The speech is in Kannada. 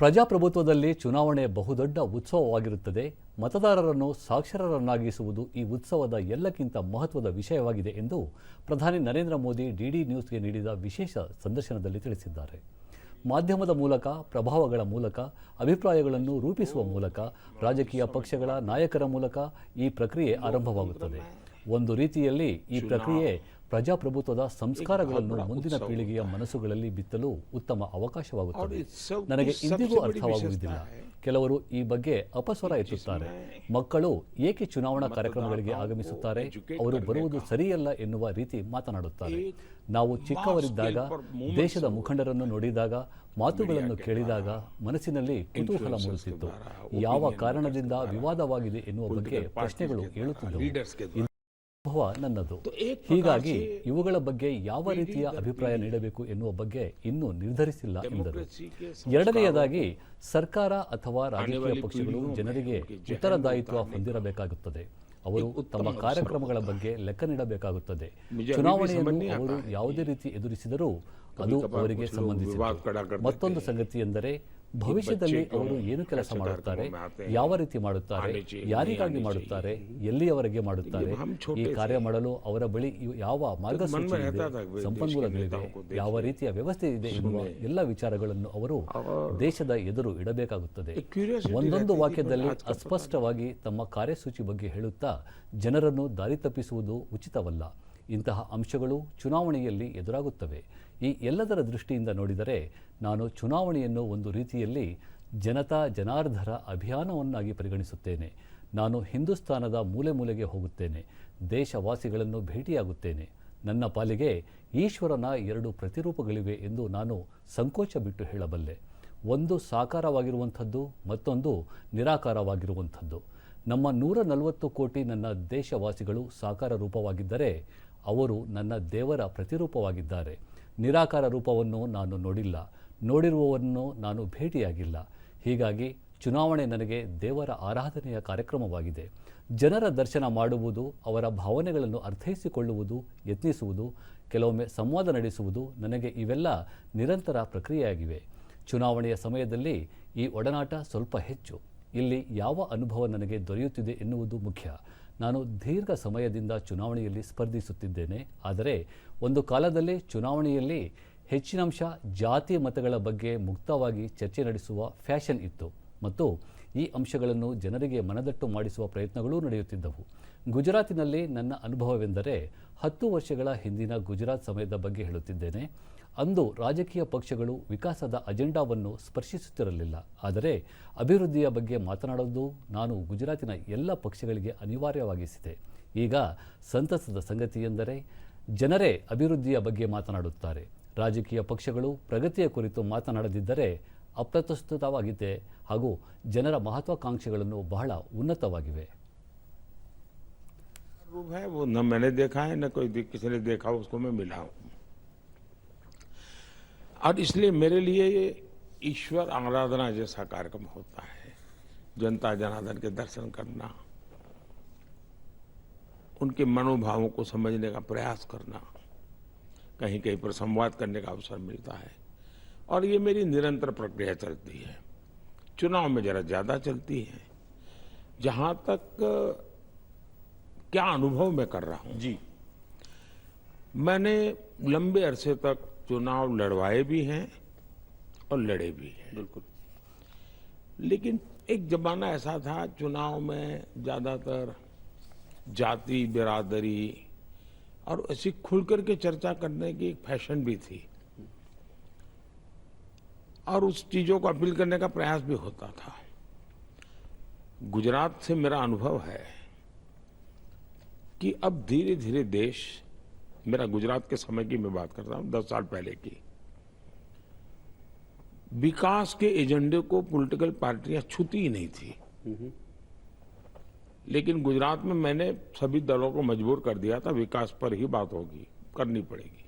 ಪ್ರಜಾಪ್ರಭುತ್ವದಲ್ಲಿ ಚುನಾವಣೆ ಬಹುದೊಡ್ಡ ಉತ್ಸವವಾಗಿರುತ್ತದೆ. ಮತದಾರರನ್ನು ಸಾಕ್ಷರರನ್ನಾಗಿಸುವುದು ಈ ಉತ್ಸವದ ಎಲ್ಲಕ್ಕಿಂತ ಮಹತ್ವದ ವಿಷಯವಾಗಿದೆ ಎಂದು ಪ್ರಧಾನಿ ನರೇಂದ್ರ ಮೋದಿ ಡಿಡಿ ನ್ಯೂಸ್ಗೆ ನೀಡಿದ ವಿಶೇಷ ಸಂದರ್ಶನದಲ್ಲಿ ತಿಳಿಸಿದ್ದಾರೆ. ಮಾಧ್ಯಮದ ಮೂಲಕ, ಪ್ರಭಾವಗಳ ಮೂಲಕ, ಅಭಿಪ್ರಾಯಗಳನ್ನು ರೂಪಿಸುವ ಮೂಲಕ, ರಾಜಕೀಯ ಪಕ್ಷಗಳ ನಾಯಕರ ಮೂಲಕ ಈ ಪ್ರಕ್ರಿಯೆ ಆರಂಭವಾಗುತ್ತದೆ. ಒಂದು ರೀತಿಯಲ್ಲಿ ಈ ಪ್ರಕ್ರಿಯೆ ಪ್ರಜಾಪ್ರಭುತ್ವದ ಸಂಸ್ಕಾರಗಳನ್ನು ಮುಂದಿನ ಪೀಳಿಗೆಯ ಮನಸ್ಸುಗಳಲ್ಲಿ ಬಿತ್ತಲು ಉತ್ತಮ ಅವಕಾಶವಾಗುತ್ತದೆ. ನನಗೆ ಇಂದಿಗೂ ಅರ್ಥವಾಗುವುದಿಲ್ಲ. ಕೆಲವರು ಈ ಬಗ್ಗೆ ಅಪಸ್ವರ ಎತ್ತುತ್ತಾರೆ. ಮಕ್ಕಳು ಏಕೆ ಚುನಾವಣಾ ಕಾರ್ಯಕ್ರಮಗಳಿಗೆ ಆಗಮಿಸುತ್ತಾರೆ, ಅವರು ಬರುವುದು ಸರಿಯಲ್ಲ ಎನ್ನುವ ರೀತಿ ಮಾತನಾಡುತ್ತಾರೆ. ನಾವು ಚಿಕ್ಕವರಿದ್ದಾಗ ದೇಶದ ಮುಖಂಡರನ್ನು ನೋಡಿದಾಗ, ಮಾತುಗಳನ್ನು ಕೇಳಿದಾಗ ಮನಸ್ಸಿನಲ್ಲಿ ಕುತೂಹಲ ಮೂಡಿಸಿತ್ತು. ಯಾವ ಕಾರಣದಿಂದ ವಿವಾದವಾಗಿದೆ ಎನ್ನುವ ಬಗ್ಗೆ ಪ್ರಶ್ನೆಗಳು ಏಳುತ್ತಿದ್ದವು. ಅನುಭವ ನನ್ನದು. ಹೀಗಾಗಿ ಇವುಗಳ ಬಗ್ಗೆ ಯಾವ ರೀತಿಯ ಅಭಿಪ್ರಾಯ ನೀಡಬೇಕು ಎನ್ನುವ ಬಗ್ಗೆ ಇನ್ನೂ ನಿರ್ಧರಿಸಿಲ್ಲ ಎಂದರು. ಎರಡನೆಯದಾಗಿ, ಸರ್ಕಾರ ಅಥವಾ ರಾಜಕೀಯ ಪಕ್ಷಗಳು ಜನರಿಗೆ ಉತ್ತರದಾಯಿತ್ವ ಹೊಂದಿರಬೇಕಾಗುತ್ತದೆ. ಅವರು ತಮ್ಮ ಕಾರ್ಯಕ್ರಮಗಳ ಬಗ್ಗೆ ಲೆಕ್ಕ ನೀಡಬೇಕಾಗುತ್ತದೆ. ಚುನಾವಣೆಯನ್ನು ಅವರು ಯಾವುದೇ ರೀತಿ ಎದುರಿಸಿದರೂ ಅದು ಅವರಿಗೆ ಸಂಬಂಧಿಸಿದೆ. ಮತ್ತೊಂದು ಸಂಗತಿ ಎಂದರೆ, ಭವಿಷ್ಯದಲ್ಲಿ ಅವರು ಏನು ಕೆಲಸ ಮಾಡುತ್ತಾರೆ, ಯಾವ ರೀತಿ ಮಾಡುತ್ತಾರೆ, ಯಾರಿಗಾಗಿ ಮಾಡುತ್ತಾರೆ, ಎಲ್ಲಿಯವರೆಗೆ ಮಾಡುತ್ತಾರೆ, ಈ ಕಾರ್ಯ ಮಾಡಲು ಅವರ ಬಳಿ ಯಾವ ಮಾರ್ಗಸೂಚಿ ಇದೆ, ಸಂಪನ್ಮೂಲಗಳಿವೆ, ಯಾವ ರೀತಿಯ ವ್ಯವಸ್ಥೆ ಇದೆ ಎನ್ನುವ ಎಲ್ಲ ವಿಚಾರಗಳನ್ನು ಅವರು ದೇಶದ ಎದುರು ಇಡಬೇಕಾಗುತ್ತದೆ. ಒಂದೊಂದು ವಾಕ್ಯದಲ್ಲಿ ಅಸ್ಪಷ್ಟವಾಗಿ ತಮ್ಮ ಕಾರ್ಯಸೂಚಿ ಬಗ್ಗೆ ಹೇಳುತ್ತಾ ಜನರನ್ನು ದಾರಿ ತಪ್ಪಿಸುವುದು ಉಚಿತವಲ್ಲ. ಇಂತಹ ಅಂಶಗಳು ಚುನಾವಣೆಯಲ್ಲಿ ಎದುರಾಗುತ್ತವೆ. ಈ ಎಲ್ಲದರ ದೃಷ್ಟಿಯಿಂದ ನೋಡಿದರೆ ನಾನು ಚುನಾವಣೆಯನ್ನು ಒಂದು ರೀತಿಯಲ್ಲಿ ಜನತಾ ಜನಾರ್ದರ ಅಭಿಯಾನವನ್ನಾಗಿ ಪರಿಗಣಿಸುತ್ತೇನೆ. ನಾನು ಹಿಂದೂಸ್ತಾನದ ಮೂಲೆ ಮೂಲೆಗೆ ಹೋಗುತ್ತೇನೆ, ದೇಶವಾಸಿಗಳನ್ನು ಭೇಟಿಯಾಗುತ್ತೇನೆ. ನನ್ನ ಪಾಲಿಗೆ ಈಶ್ವರನ ಎರಡು ಪ್ರತಿರೂಪಗಳಿವೆ ಎಂದು ನಾನು ಸಂಕೋಚ ಬಿಟ್ಟು ಹೇಳಬಲ್ಲೆ. ಒಂದು ಸಾಕಾರವಾಗಿರುವಂಥದ್ದು, ಮತ್ತೊಂದು ನಿರಾಕಾರವಾಗಿರುವಂಥದ್ದು. ನಮ್ಮ 140 ಕೋಟಿ ನನ್ನ ದೇಶವಾಸಿಗಳು ಸಾಕಾರ ರೂಪವಾಗಿದ್ದರೆ ಅವರು ನನ್ನ ದೇವರ ಪ್ರತಿರೂಪವಾಗಿದ್ದಾರೆ. ನಿರಾಕಾರ ರೂಪವನ್ನು ನಾನು ನೋಡಿಲ್ಲ, ನೋಡಿರುವವನ್ನು ನಾನು ಭೇಟಿಯಾಗಿಲ್ಲ. ಹೀಗಾಗಿ ಚುನಾವಣೆ ನನಗೆ ದೇವರ ಆರಾಧನೆಯ ಕಾರ್ಯಕ್ರಮವಾಗಿದೆ. ಜನರ ದರ್ಶನ ಮಾಡುವುದು, ಅವರ ಭಾವನೆಗಳನ್ನು ಅರ್ಥೈಸಿಕೊಳ್ಳುವುದು, ಯತ್ನಿಸುವುದು, ಕೆಲವೊಮ್ಮೆ ಸಂವಾದ ನಡೆಸುವುದು, ನನಗೆ ಇವೆಲ್ಲ ನಿರಂತರ ಪ್ರಕ್ರಿಯೆಯಾಗಿವೆ. ಚುನಾವಣೆಯ ಸಮಯದಲ್ಲಿ ಈ ಒಡನಾಟ ಸ್ವಲ್ಪ ಹೆಚ್ಚು. ಇಲ್ಲಿ ಯಾವ ಅನುಭವ ನನಗೆ ದೊರೆಯುತ್ತಿದೆ ಎನ್ನುವುದು ಮುಖ್ಯ. ನಾನು ದೀರ್ಘ ಸಮಯದಿಂದ ಚುನಾವಣೆಯಲ್ಲಿ ಸ್ಪರ್ಧಿಸುತ್ತಿದ್ದೇನೆ. ಆದರೆ ಒಂದು ಕಾಲದಲ್ಲಿ ಚುನಾವಣೆಯಲ್ಲಿ ಹೆಚ್ಚಿನಂಶ ಜಾತಿ ಮತಗಳ ಬಗ್ಗೆ ಮುಕ್ತವಾಗಿ ಚರ್ಚೆ ನಡೆಸುವ ಫ್ಯಾಷನ್ ಇತ್ತು ಮತ್ತು ಈ ಅಂಶಗಳನ್ನು ಜನರಿಗೆ ಮನದಟ್ಟು ಮಾಡಿಸುವ ಪ್ರಯತ್ನಗಳೂ ನಡೆಯುತ್ತಿದ್ದವು. ಗುಜರಾತಿನಲ್ಲಿ ನನ್ನ ಅನುಭವವೆಂದರೆ 10 ವರ್ಷಗಳ ಹಿಂದಿನ ಗುಜರಾತ್ ಸಮಯದ ಬಗ್ಗೆ ಹೇಳುತ್ತಿದ್ದೇನೆ. ಅಂದು ರಾಜಕೀಯ ಪಕ್ಷಗಳು ವಿಕಾಸದ ಅಜೆಂಡಾವನ್ನು ಸ್ಪರ್ಶಿಸುತ್ತಿರಲಿಲ್ಲ. ಆದರೆ ಅಭಿವೃದ್ಧಿಯ ಬಗ್ಗೆ ಮಾತನಾಡುವುದು ನಾನು ಗುಜರಾತಿನ ಎಲ್ಲ ಪಕ್ಷಗಳಿಗೆ ಅನಿವಾರ್ಯವಾಗಿಸಿದೆ. ಈಗ ಸಂತಸದ ಸಂಗತಿ ಎಂದರೆ ಜನರೇ ಅಭಿವೃದ್ಧಿಯ ಬಗ್ಗೆ ಮಾತನಾಡುತ್ತಾರೆ. ರಾಜಕೀಯ ಪಕ್ಷಗಳು ಪ್ರಗತಿಯ ಕುರಿತು ಮಾತನಾಡದಿದ್ದರೆ ಅಪ್ರಸ್ತುತವಾಗಿದೆ ಹಾಗೂ ಜನರ ಮಹತ್ವಾಕಾಂಕ್ಷೆಗಳನ್ನು ಬಹಳ ಉನ್ನತವಾಗಿವೆ. वो न मैंने देखा है, न कोई किसी ने देखा, उसको मैं मिला हूं। और इसलिए मेरे लिए ये ईश्वर आराधना जैसा कार्यक्रम होता है। जनता जनार्दन के दर्शन करना, उनके मनोभावों को समझने का प्रयास करना, कहीं कहीं पर संवाद करने का अवसर मिलता है। और ये मेरी निरंतर प्रक्रिया चलती है। चुनाव में जरा ज्यादा चलती है। जहां तक क्या अनुभव मैं कर रहा हूं जी, मैंने लंबे अरसे तक चुनाव लड़वाए भी हैं और लड़े भी हैं। बिल्कुल। लेकिन एक जमाना ऐसा था, चुनाव में ज्यादातर जाति बिरादरी और ऐसी खुलकर के चर्चा करने की एक फैशन भी थी और उस चीजों को अपील करने का प्रयास भी होता था। गुजरात से मेरा अनुभव है कि अब धीरे धीरे देश, मेरा गुजरात के समय की मैं बात करता हूं, 10 साल पहले की, विकास के एजेंडे को पॉलिटिकल पार्टियां छूती ही नहीं थी। लेकिन गुजरात में मैंने सभी दलों को मजबूर कर दिया था, विकास पर ही बात होगी, करनी पड़ेगी।